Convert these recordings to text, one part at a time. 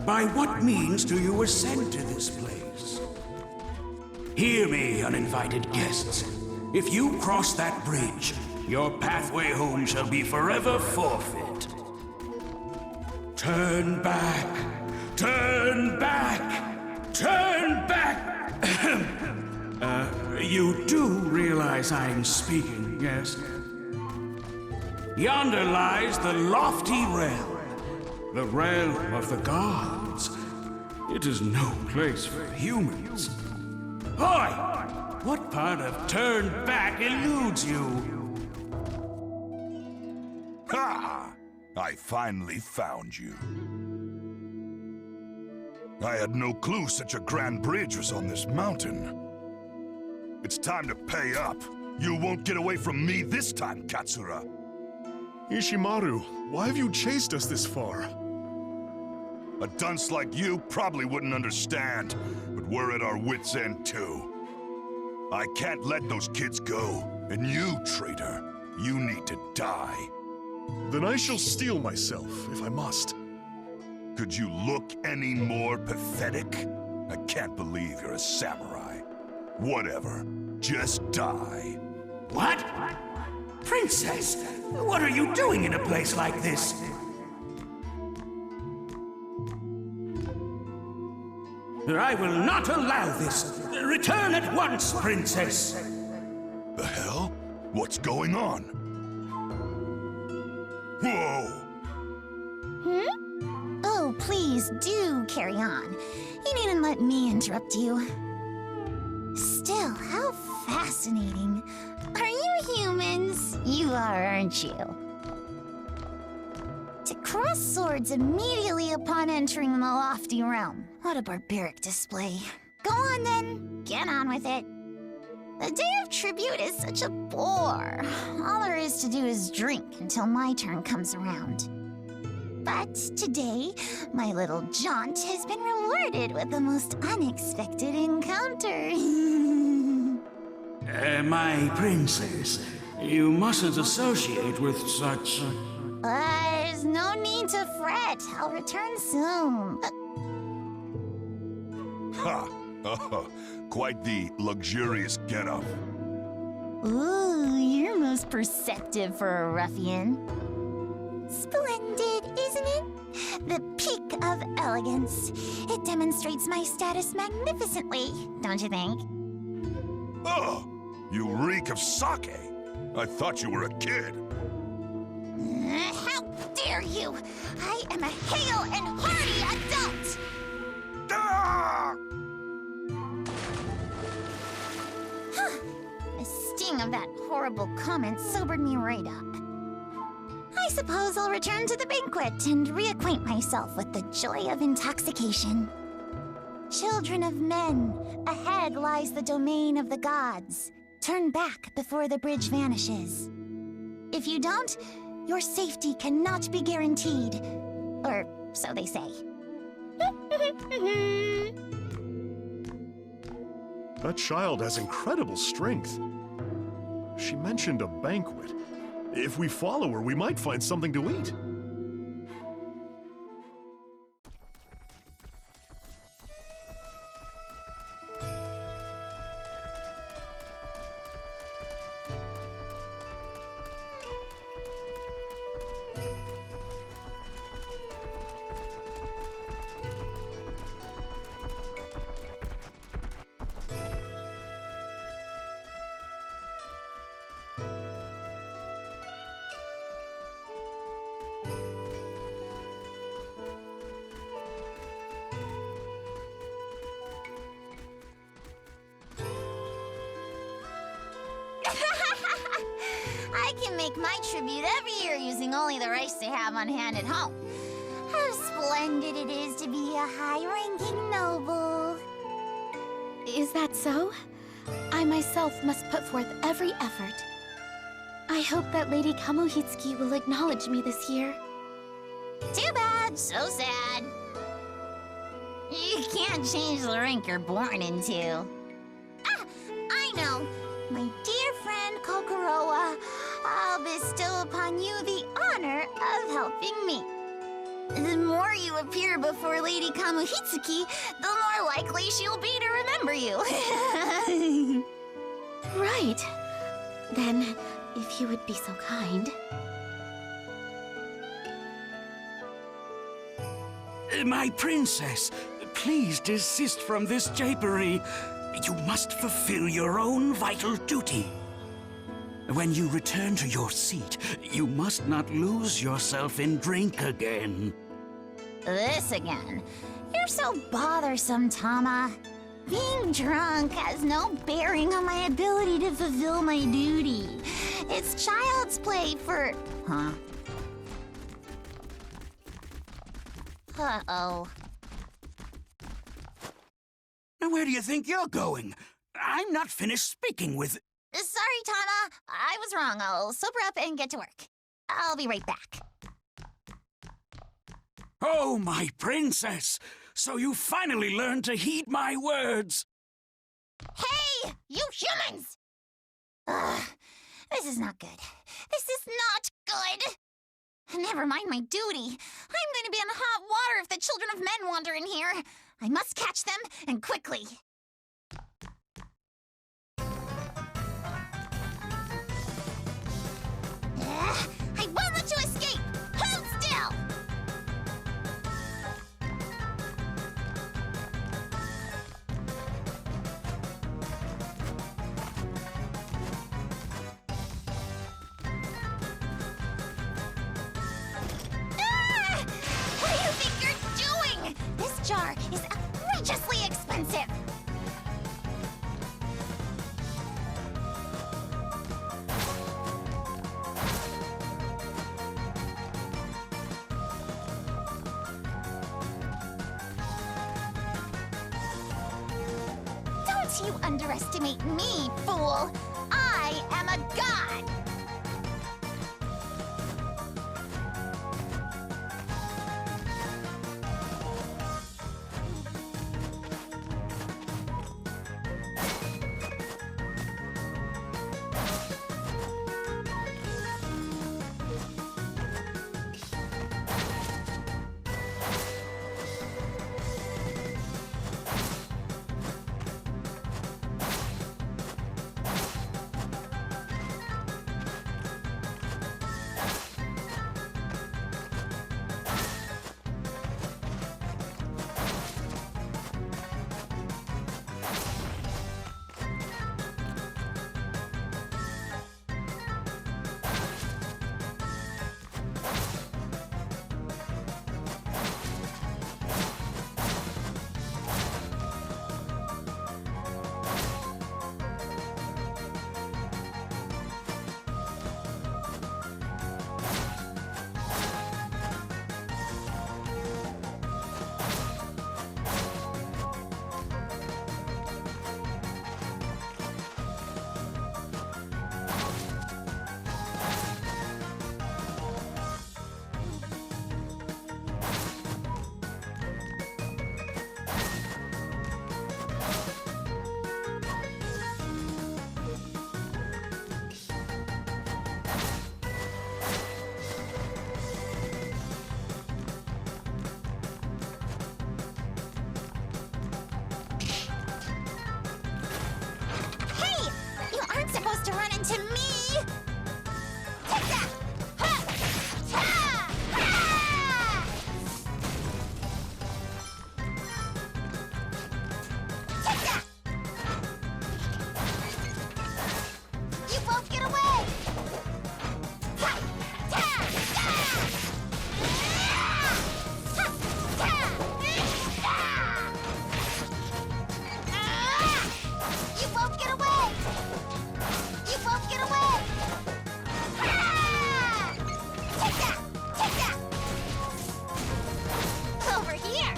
by what means do you ascend to this place? Hear me, uninvited guests. If you cross that bridge, your pathway home shall be forever forfeit. Turn back! Turn back! Turn back! You do realize I'm speaking, yes? Yonder lies the lofty realm, the realm of the gods. It is no place for humans. Hoy! What part of turn back eludes you? Ha! I finally found you. I had no clue such a grand bridge was on this mountain. It's time to pay up. You won't get away from me this time, Katsura. Ishimaru, why have you chased us this far? A dunce like you probably wouldn't understand, but we're at our wits' end too. I can't let those kids go, and you, traitor, you need to die. Then I shall steel myself, if I must. Could you look any more pathetic? I can't believe you're a samurai. Whatever, just die. What? Princess, what are you doing in a place like this? I will not allow this. Return at once, Princess. The hell? What's going on? Whoa! Oh, please do carry on. You needn't let me interrupt you. Still, how fascinating. Are you humans? You are, aren't you? To cross swords immediately upon entering the lofty realm. What a barbaric display. Go on then, get on with it. The Day of Tribute is such a bore. All there is to do is drink until my turn comes around. But today, my little jaunt has been rewarded with the most unexpected encounter. My princess, you mustn't associate with such... There's no need to fret. I'll return soon. Ha! Quite the luxurious getup. Ooh, you're most perceptive for a ruffian. Splendid, isn't it? The peak of elegance. It demonstrates my status magnificently, don't you think? Oh, you reek of sake. I thought you were a kid. How dare you! I am a hale and hearty adult! Ah! The sting of that horrible comment sobered me right up. I suppose I'll return to the banquet and reacquaint myself with the joy of intoxication. Children of men, ahead lies the domain of the gods. Turn back before the bridge vanishes. If you don't, your safety cannot be guaranteed. Or so they say. That child has incredible strength. She mentioned a banquet. If we follow her, we might find something to eat. I can make my tribute every year using only the rice I have on hand at home. How splendid it is to be a high-ranking noble. Is that so? I myself must put forth every effort. I hope that Lady Kamuhitsuki will acknowledge me this year. Too bad, so sad. You can't change the rank you're born into. Ah, I know. My dear friend Kokorowa, I'll bestow upon you the honor of helping me. The more you appear before Lady Kamuhitsuki, the more likely she'll be to remember you. Right. Then, if you would be so kind. My princess, please desist from this japery. You must fulfill your own vital duty. When you return to your seat, you must not lose yourself in drink again. This again. You're so bothersome, Tama. Being drunk has no bearing on my ability to fulfill my duty. It's child's play for... Huh? Uh-oh. Now, where do you think you're going? I'm not finished speaking with... Sorry, Tama. I was wrong. I'll sober up and get to work. I'll be right back. Oh, my princess! So you finally learned to heed my words! Hey, you humans! Ugh, this is not good. This is not good! Never mind my duty. I'm going to be in hot water if the children of men wander in here. I must catch them, and quickly. I won't let you escape! Hold still! Ah! What do you think you're doing? This jar is outrageously expensive! Don't you underestimate me, fool! I am a god! Supposed to run into me! Take that! Ha! Ta! Ah! Take that! You both get away! Ta! Ta! Ah! Ha! Ta! Ah! You both get away! You both get away! Ah! Take that! Take that! Over here!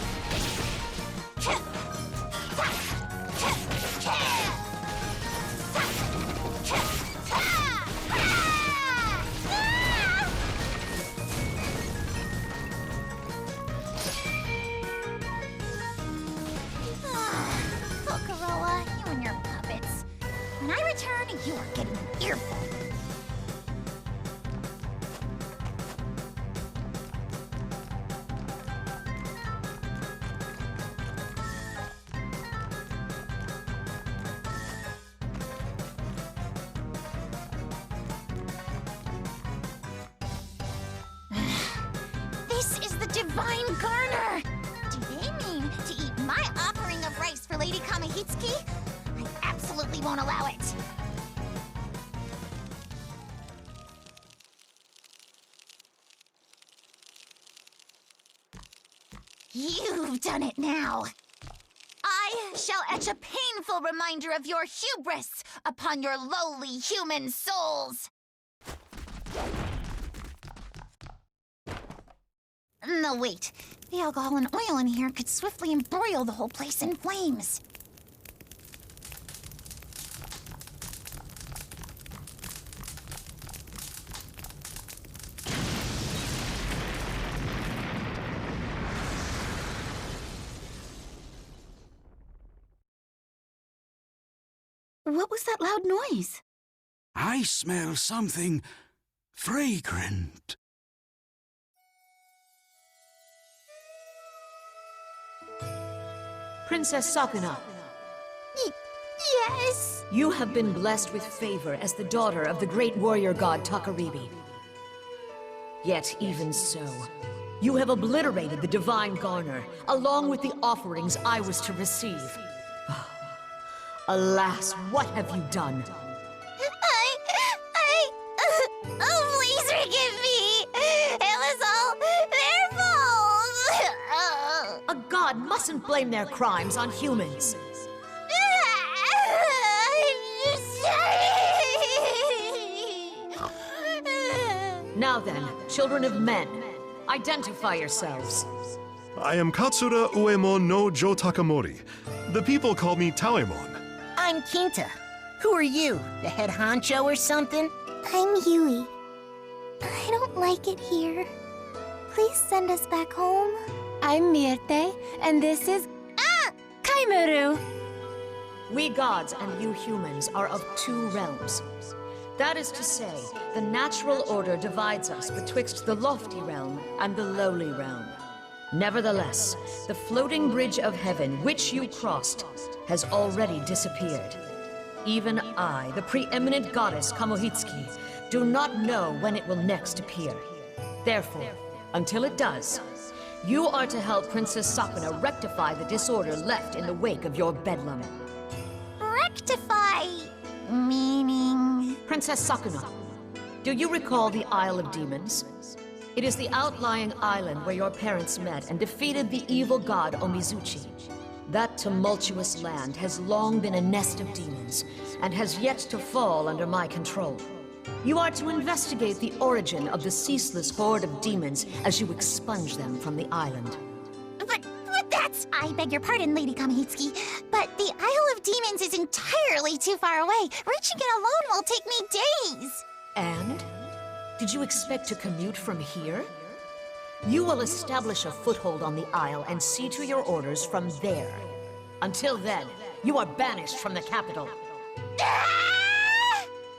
Pokoroa, you and your puppets. When I return, you are getting an earful. divine garner! Do they mean to eat my offering of rice for Lady Kamihitsuki? I absolutely won't allow it! You've done it now! I shall etch a painful reminder of your hubris upon your lowly human souls! No, wait. The alcohol and oil in here could swiftly embroil the whole place in flames. What was that loud noise? I smell something fragrant. Princess Sakuna, Yes? you have been blessed with favor as the daughter of the great warrior god Takaribi. Yet even so, you have obliterated the divine garner, along with the offerings I was to receive. Alas, what have you done? Oh, please forgive me! It was all their fault! A god mustn't blame their crimes on humans. Now then, children of men, identify yourselves. I am Katsura Uemon no Jo Takamori. The people call me Taemon. I'm Kinta. Who are you? The head honcho or something? I'm Yui. I don't like it here. Please send us back home. I'm Mirte, and this is... Kaimaru! We gods and you humans are of two realms. That is to say, the natural order divides us betwixt the lofty realm and the lowly realm. Nevertheless, the floating bridge of heaven which you crossed has already disappeared. Even I, the preeminent goddess Kamohitsuki, do not know when it will next appear. Therefore, until it does, you are to help Princess Sakuna rectify the disorder left in the wake of your bedlam. Rectify? Meaning? Princess Sakuna, do you recall the Isle of Demons? It is the outlying island where your parents met and defeated the evil god Omizuchi. That tumultuous land has long been a nest of demons, and has yet to fall under my control. You are to investigate the origin of the ceaseless horde of demons as you expunge them from the island. But that's... I beg your pardon, Lady Kamihitsuki, but the Isle of Demons is entirely too far away. Reaching it alone will take me days. And? Did you expect to commute from here? You will establish a foothold on the Isle and see to your orders from there. Until then, you are banished from the capital.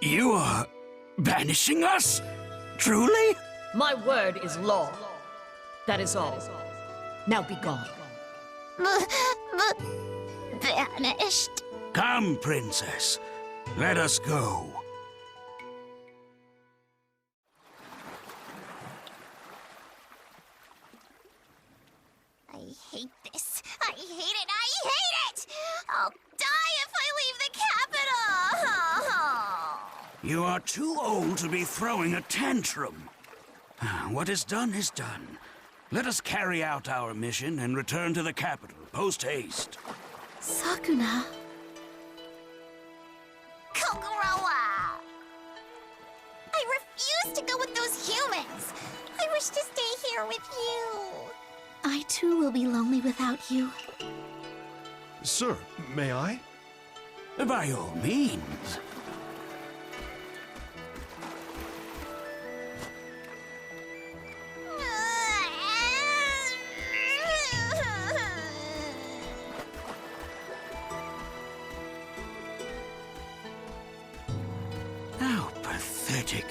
You are banishing us? Truly? My word is law. That is all. Now be gone. Banished? Come, princess. Let us go. I hate this. I hate it. I hate it! I'll die if I leave the capital! You are too old to be throwing a tantrum. What is done is done. Let us carry out our mission and return to the capital, post-haste. Sakuna. Kokorowa! I refuse to go with those humans! I wish to stay here with you! I too will be lonely without you. Sir, may I? By all means. How pathetic.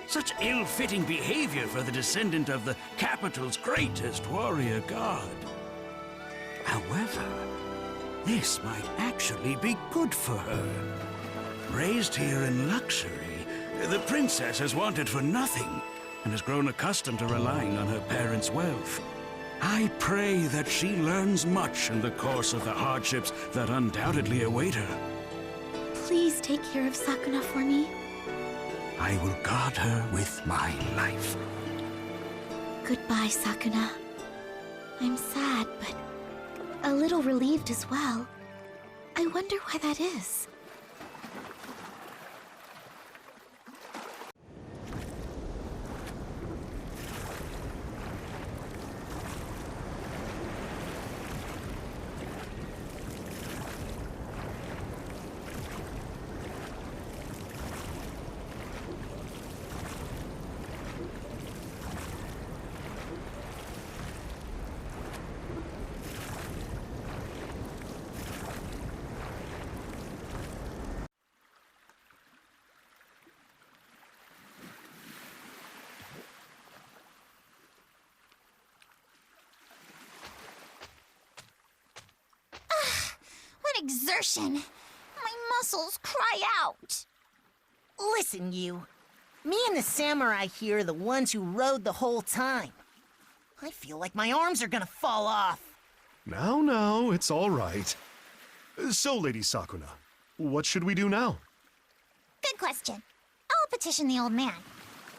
Such ill-fitting behavior for the descendant of the capital's greatest warrior god. However, this might actually be good for her. Raised here in luxury, the princess has wanted for nothing and has grown accustomed to relying on her parents' wealth. I pray that she learns much in the course of the hardships that undoubtedly await her. Please take care of Sakuna for me. I will guard her with my life. Goodbye, Sakuna. I'm sad, but a little relieved as well. I wonder why that is. What exertion! My muscles cry out! Listen, you. Me and the samurai here are the ones who rode the whole time. I feel like my arms are gonna fall off. Now, it's all right. So, Lady Sakuna, what should we do now? Good question. I'll petition the old man.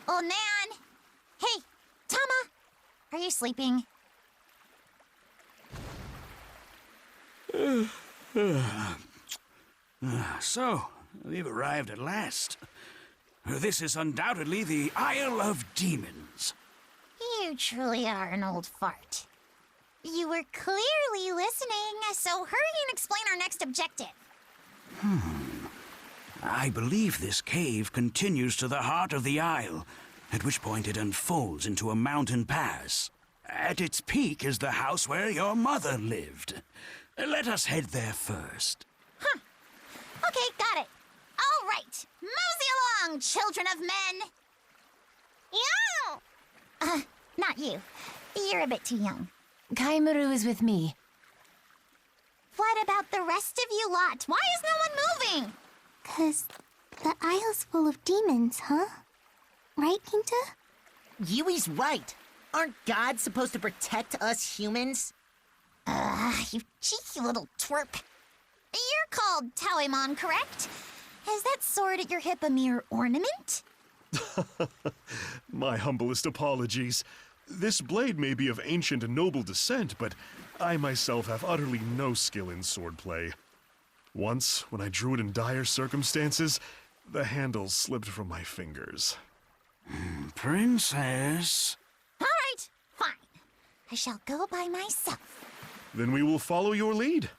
Old man! Hey, Tama! Are you sleeping? So, we've arrived at last. This is undoubtedly the Isle of Demons. You truly are an old fart. You were clearly listening, so hurry and explain our next objective. I believe this cave continues to the heart of the isle, at which point it unfolds into a mountain pass. At its peak is the house where your mother lived. Let us head there first. Okay, got it. All right, mosey along, children of men. Yeah. Not you. You're a bit too young. Kaimuru is with me. What about the rest of you lot? Why is no one moving? 'Cause the isle's full of demons, huh? Right, Kinta? Yui's right. Aren't gods supposed to protect us humans? You cheeky little twerp. You're called Taoimon, correct? Is that sword at your hip a mere ornament? My humblest apologies. This blade may be of ancient and noble descent, but I myself have utterly no skill in swordplay. Once, when I drew it in dire circumstances, the handle slipped from my fingers. Princess. All right, fine. I shall go by myself. Then we will follow your lead.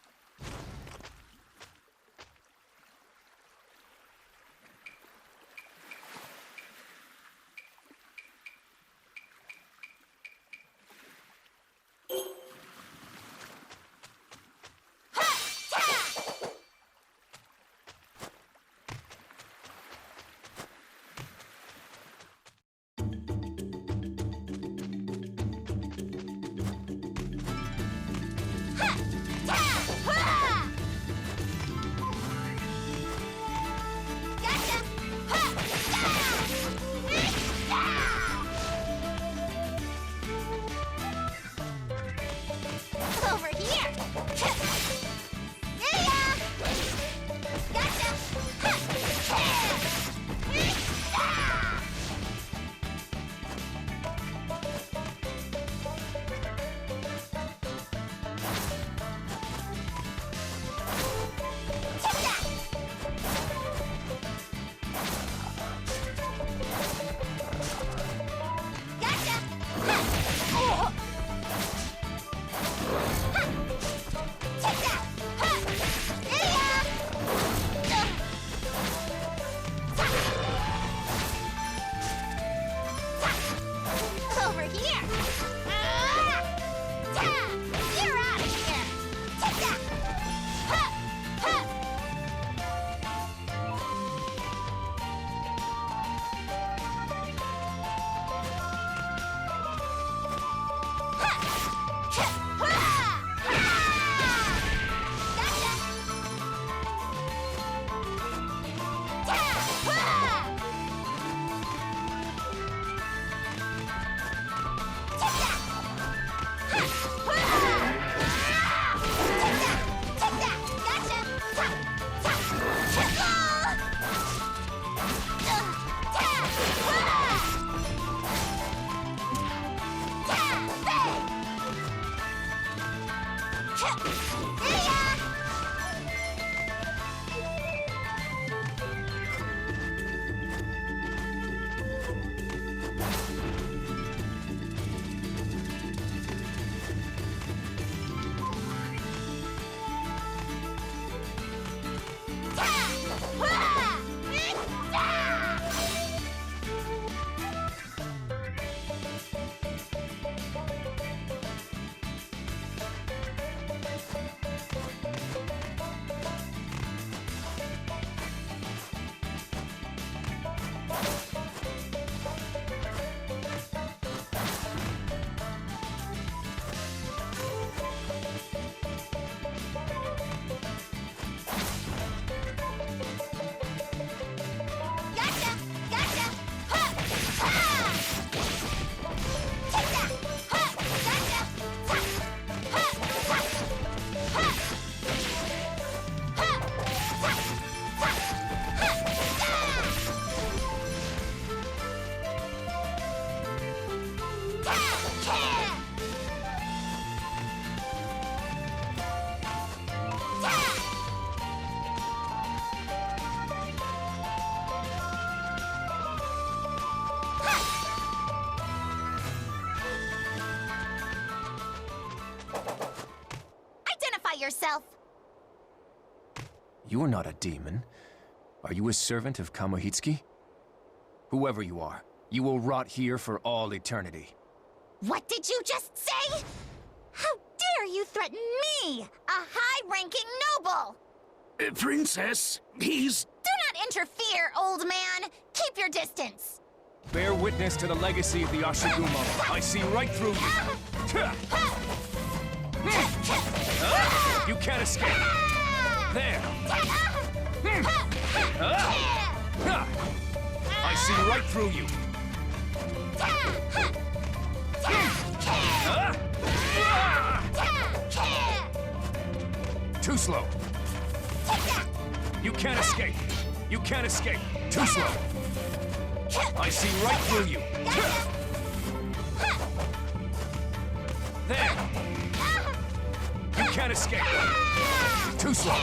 You're not a demon. Are you a servant of Kamohitsuki? Whoever you are, you will rot here for all eternity. What did you just say? How dare you threaten me, a high-ranking noble? Princess, he's... Do not interfere, old man. Keep your distance. Bear witness to the legacy of the Ashigumo. I see right through you. You can't escape. There. I see right through you. Too slow. You can't escape. You can't escape. Too slow. I see right through you. There. You can't escape. Too slow.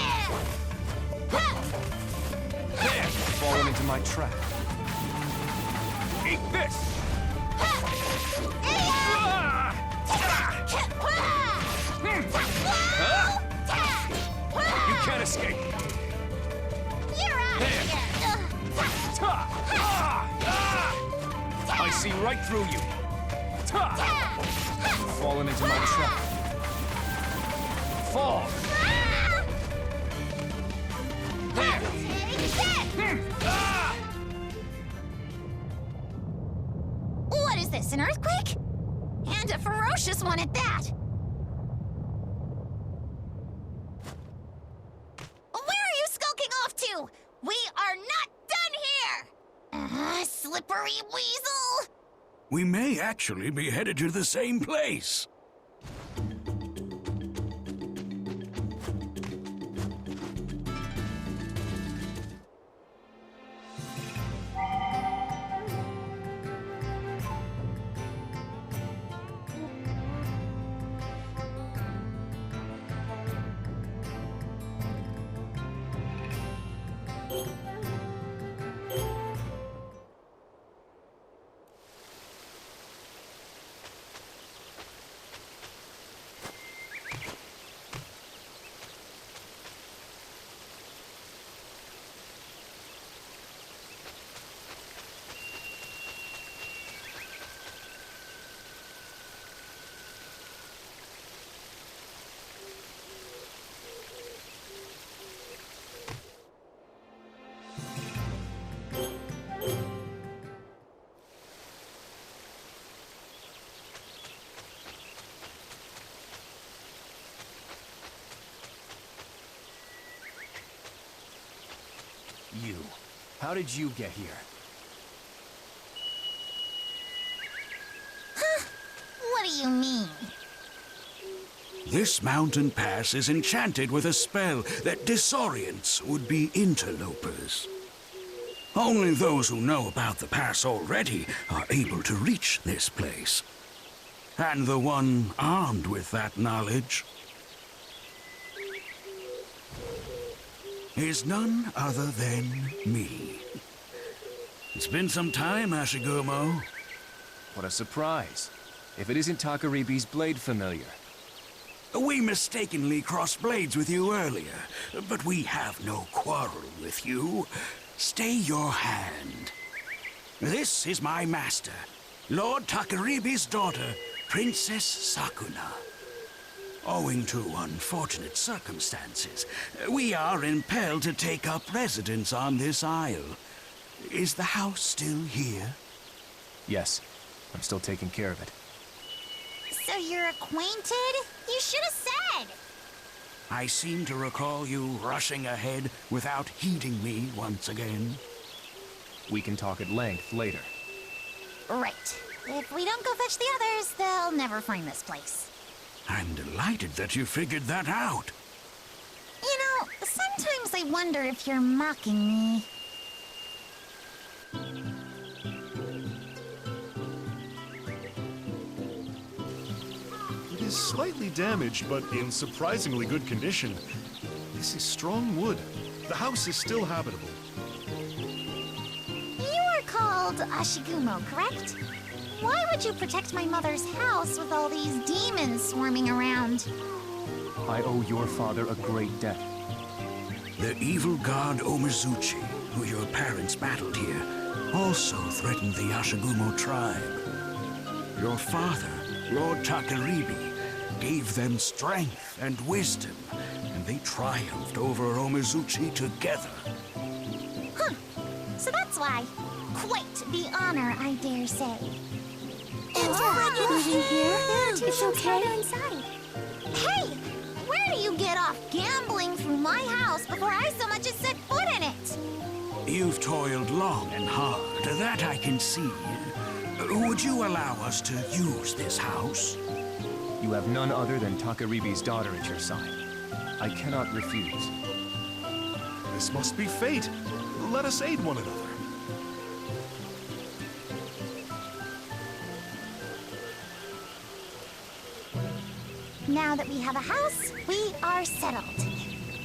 There. Fallen into my trap. Eat this. You can't escape. You're out of here. I see right through you. Fallen into my trap. Fall. There. What is this, an earthquake? And a ferocious one at that. Where are you skulking off to? We are not done here! Slippery weasel! We may actually be headed to the same place. You. How did you get here? What do you mean? This mountain pass is enchanted with a spell that disorients would-be interlopers. Only those who know about the pass already are able to reach this place. And the one armed with that knowledge is none other than me. It's been some time, Ashigumo. What a surprise. If it isn't Takaribi's blade familiar. We mistakenly crossed blades with you earlier, but we have no quarrel with you. Stay your hand. This is my master, Lord Takaribi's daughter, Princess Sakuna. Owing to unfortunate circumstances, we are impelled to take up residence on this isle. Is the house still here? Yes, I'm still taking care of it. So you're acquainted? You should have said! I seem to recall you rushing ahead without heeding me once again. We can talk at length later. Right. If we don't go fetch the others, they'll never find this place. I'm delighted that you figured that out. You know, sometimes I wonder if you're mocking me. It is slightly damaged, but in surprisingly good condition. This is strong wood. The house is still habitable. You are called Ashigumo, correct? Why would you protect my mother's house with all these demons swarming around? I owe your father a great debt. The evil god Omizuchi, who your parents battled here, also threatened the Yashagumo tribe. Your father, Lord Takaribi, gave them strength and wisdom, and they triumphed over Omizuchi together. Huh. So that's why. Quite the honor, I dare say. It's okay. Inside. Hey! Where do you get off gambling through my house before I so much as set foot in it? You've toiled long and hard, that I can see. Would you allow us to use this house? You have none other than Takaribi's daughter at your side. I cannot refuse. This must be fate. Let us aid one another. Now that we have a house, we are settled.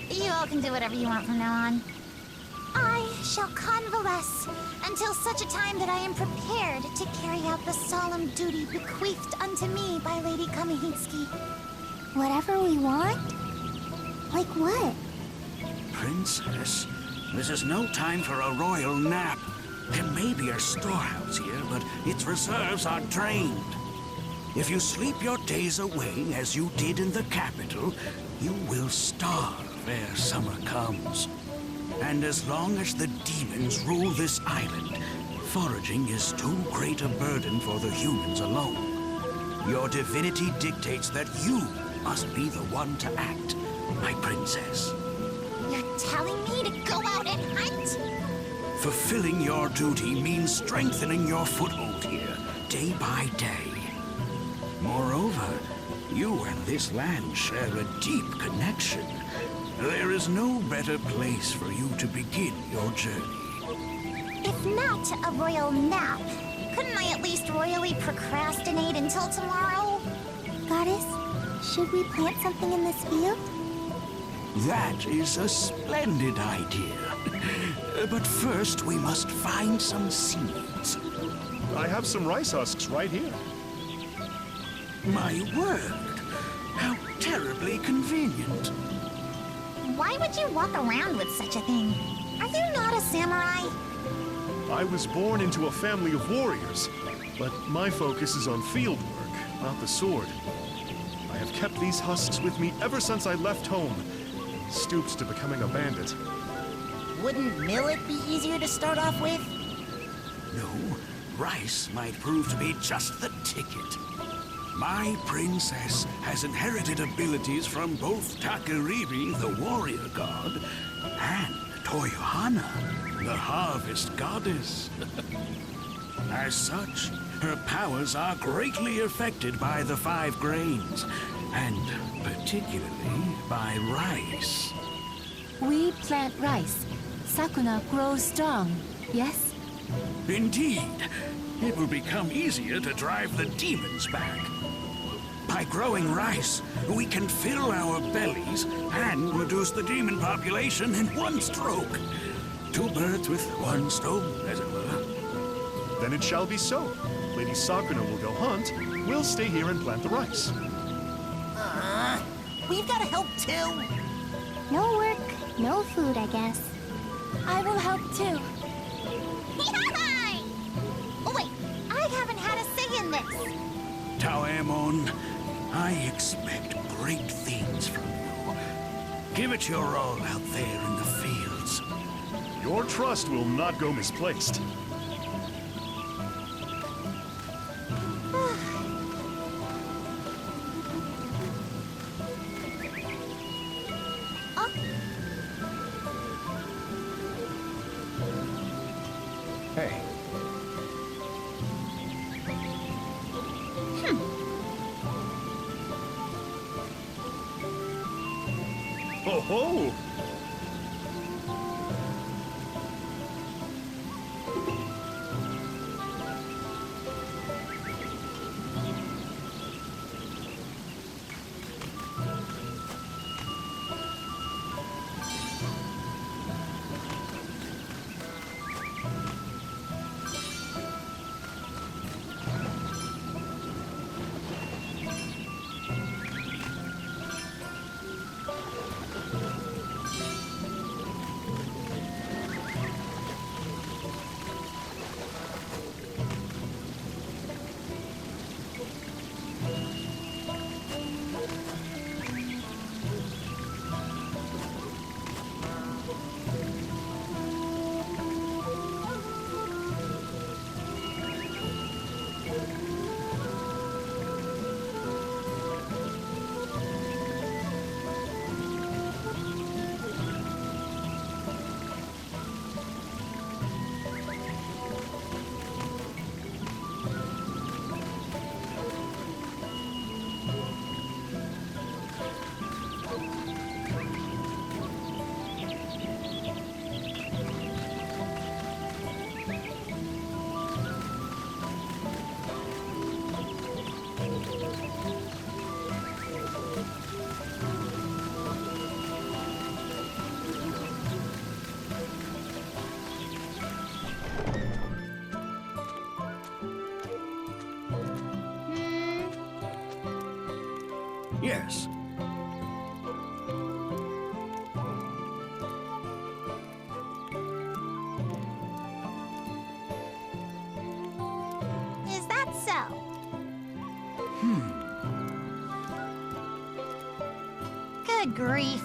You all can do whatever you want from now on. I shall convalesce until such a time that I am prepared to carry out the solemn duty bequeathed unto me by Lady Kamihitsuki. Whatever we want? Like what? Princess, this is no time for a royal nap. There may be a storehouse here, but its reserves are drained. If you sleep your days away, as you did in the capital, you will starve ere summer comes. And as long as the demons rule this island, foraging is too great a burden for the humans alone. Your divinity dictates that you must be the one to act, my princess. You're telling me to go out and hunt? Fulfilling your duty means strengthening your foothold here, day by day. Moreover, you and this land share a deep connection. There is no better place for you to begin your journey. If not a royal nap, couldn't I at least royally procrastinate until tomorrow? Goddess, should we plant something in this field? That is a splendid idea. But first, we must find some seeds. I have some rice husks right here. My word! How terribly convenient. Why would you walk around with such a thing? Are you not a samurai? I was born into a family of warriors, but my focus is on field work, not the sword. I have kept these husks with me ever since I left home, and stooped to becoming a bandit. Wouldn't millet be easier to start off with? No, rice might prove to be just the ticket. My princess has inherited abilities from both Takaribi, the warrior god, and Toyohana, the harvest goddess. As such, her powers are greatly affected by the 5 grains, and particularly by rice. We plant rice. Sakuna grows strong, yes? Indeed, it will become easier to drive the demons back. By growing rice, we can fill our bellies and reduce the demon population in one stroke. 2 birds with 1 stone, as it were. Then it shall be so. Lady Sakuna will go hunt, we'll stay here and plant the rice. We've got to help too. No work, no food, I guess. I will help too. Oh wait, I haven't had a say in this. Taemon, I expect great things from you. Give it your all out there in the fields. Your trust will not go misplaced. Hey, Ho ho! Yes. Is that so? Good grief.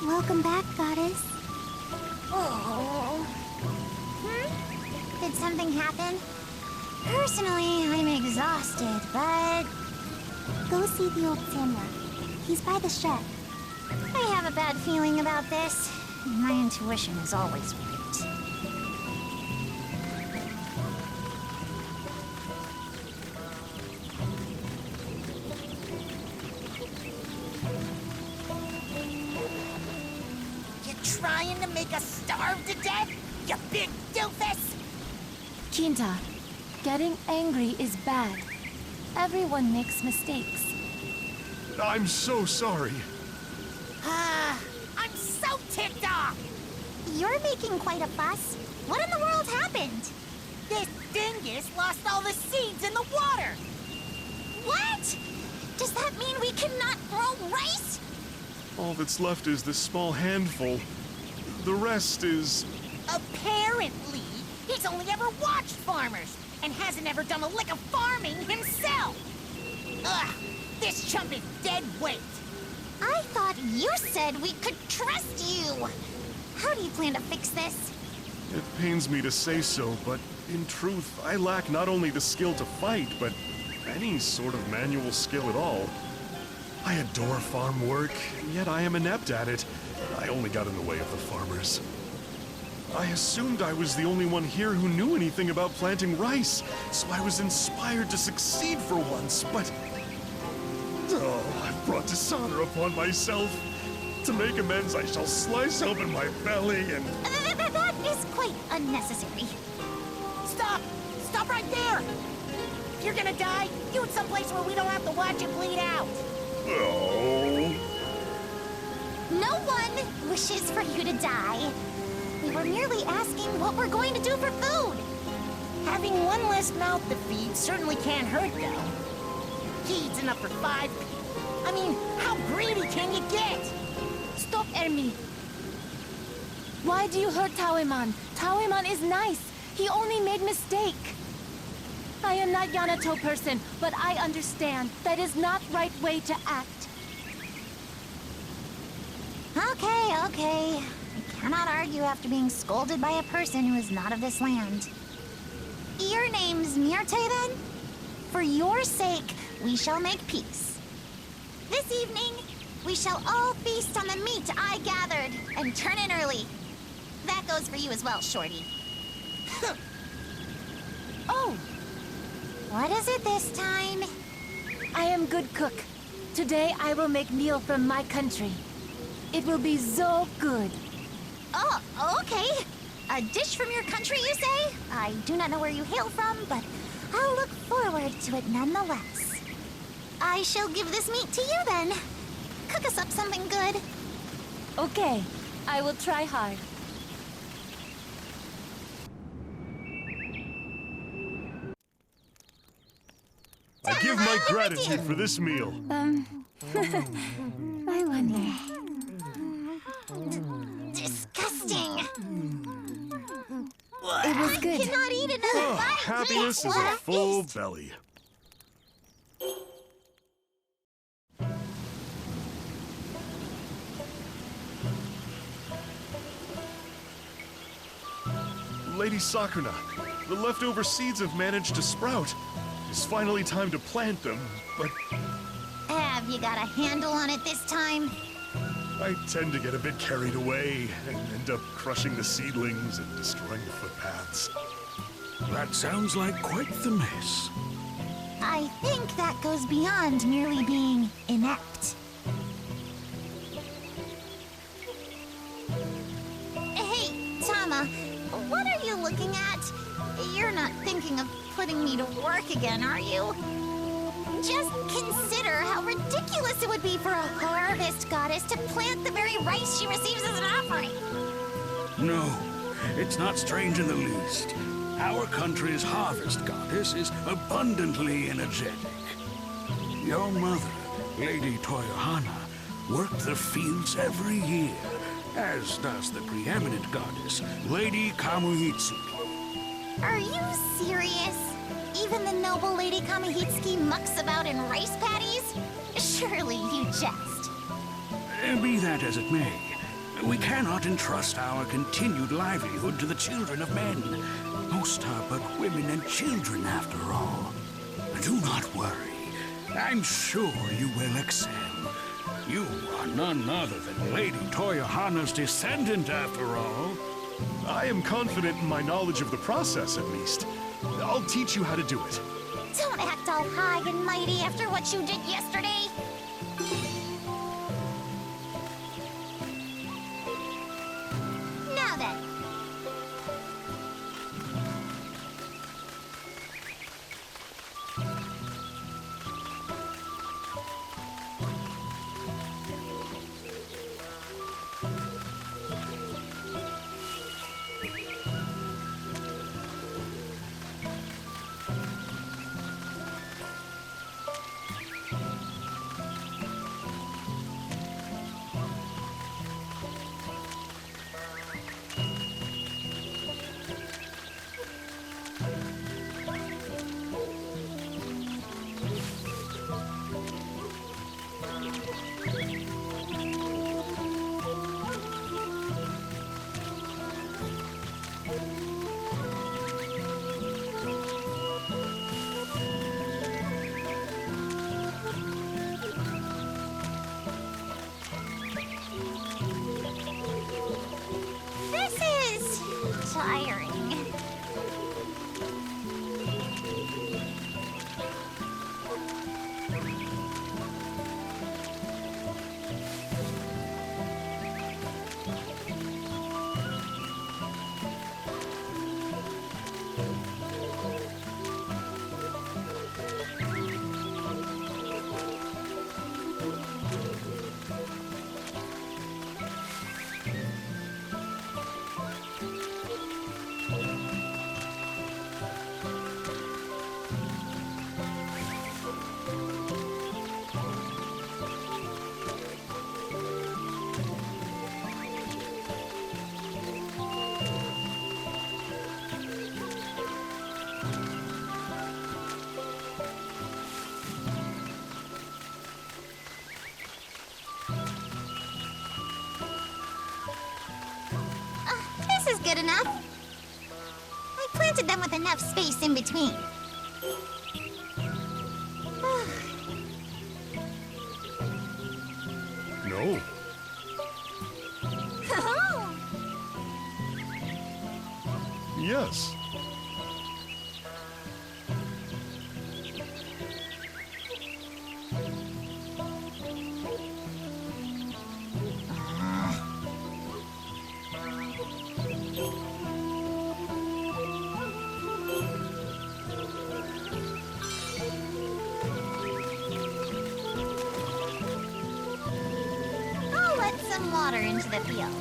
Welcome back, Goddess. Oh. Did something happen? Personally, I'm exhausted, but... Go see the old samurai. He's by the shed. I have a bad feeling about this. My intuition is always right. Trying to make us starve to death, you big doofus! Kinta, getting angry is bad. Everyone makes mistakes. I'm so sorry. I'm so ticked off! You're making quite a fuss. What in the world happened? This dingus lost all the seeds in the water! What? Does that mean we cannot grow rice? All that's left is this small handful. The rest is... Apparently, he's only ever watched farmers and hasn't ever done a lick of farming himself! Ugh, this chump is dead weight! I thought you said we could trust you. How do you plan to fix this? It pains me to say so, but in truth, I lack not only the skill to fight, but any sort of manual skill at all. I adore farm work, and yet I am inept at it. I only got in the way of the farmers. I assumed I was the only one here who knew anything about planting rice, so I was inspired to succeed for once, but... Oh, I've brought dishonor upon myself. To make amends, I shall slice open my belly and... That is quite unnecessary. Stop! Stop right there! If you're gonna die, do it someplace where we don't have to watch it bleed out. Oh... No one wishes for you to die. We were merely asking what we're going to do for food. Having one less mouth to feed certainly can't hurt, though. He eats enough for 5 people. I mean, how greedy can you get? Stop, Ermi. Why do you hurt Taoeman? Taoeman is nice. He only made mistake. I am not Yanato person, but I understand that is not right way to act. Okay. I cannot argue after being scolded by a person who is not of this land. Your name's Myrte, then? For your sake, we shall make peace. This evening, we shall all feast on the meat I gathered and turn in early. That goes for you as well, Shorty. Oh, What is it this time? I am good cook. Today I will make meal from my country. It will be so good. Oh, okay. A dish from your country, you say? I do not know where you hail from, but I'll look forward to it nonetheless. I shall give this meat to you then. Cook us up something good. Okay, I will try hard. I give my gratitude for this meal. I wonder. Disgusting. It was I good. cannot eat another bite. Happiness is a full belly. Lady Sakuna, the leftover seeds have managed to sprout. It's finally time to plant them, but Have you got a handle on it this time? I tend to get a bit carried away and end up crushing the seedlings and destroying the footpaths. That sounds like quite the mess. I think that goes beyond merely being inept. Hey, Tama, what are you looking at? You're not thinking of putting me to work again, are you? Just consider how ridiculous it would be for a harvest goddess to plant the very rice she receives as an offering. No, it's not strange in the least. Our country's harvest goddess is abundantly energetic. Your mother, Lady Toyohana, worked the fields every year, as does the preeminent goddess, Lady Kamuhitsuki. Are you serious? Even the noble Lady Kamihitsuki mucks about in rice paddies? Surely you jest. Be that as it may, we cannot entrust our continued livelihood to the children of men. Most are but women and children, after all. Do not worry. I'm sure you will excel. You are none other than Lady Toyohana's descendant, after all. I am confident in my knowledge of the process, at least. I'll teach you how to do it. Don't act all high and mighty after what you did yesterday. Now then. good enough? I planted them with enough space in between. No. Yes. I'll let some water into the field.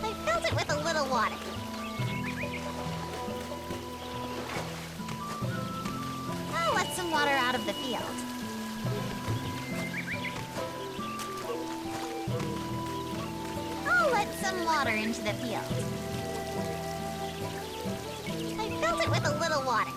I filled it with a little water. I'll let some water out of the field. I'll let some water into the field. I filled it with a little water.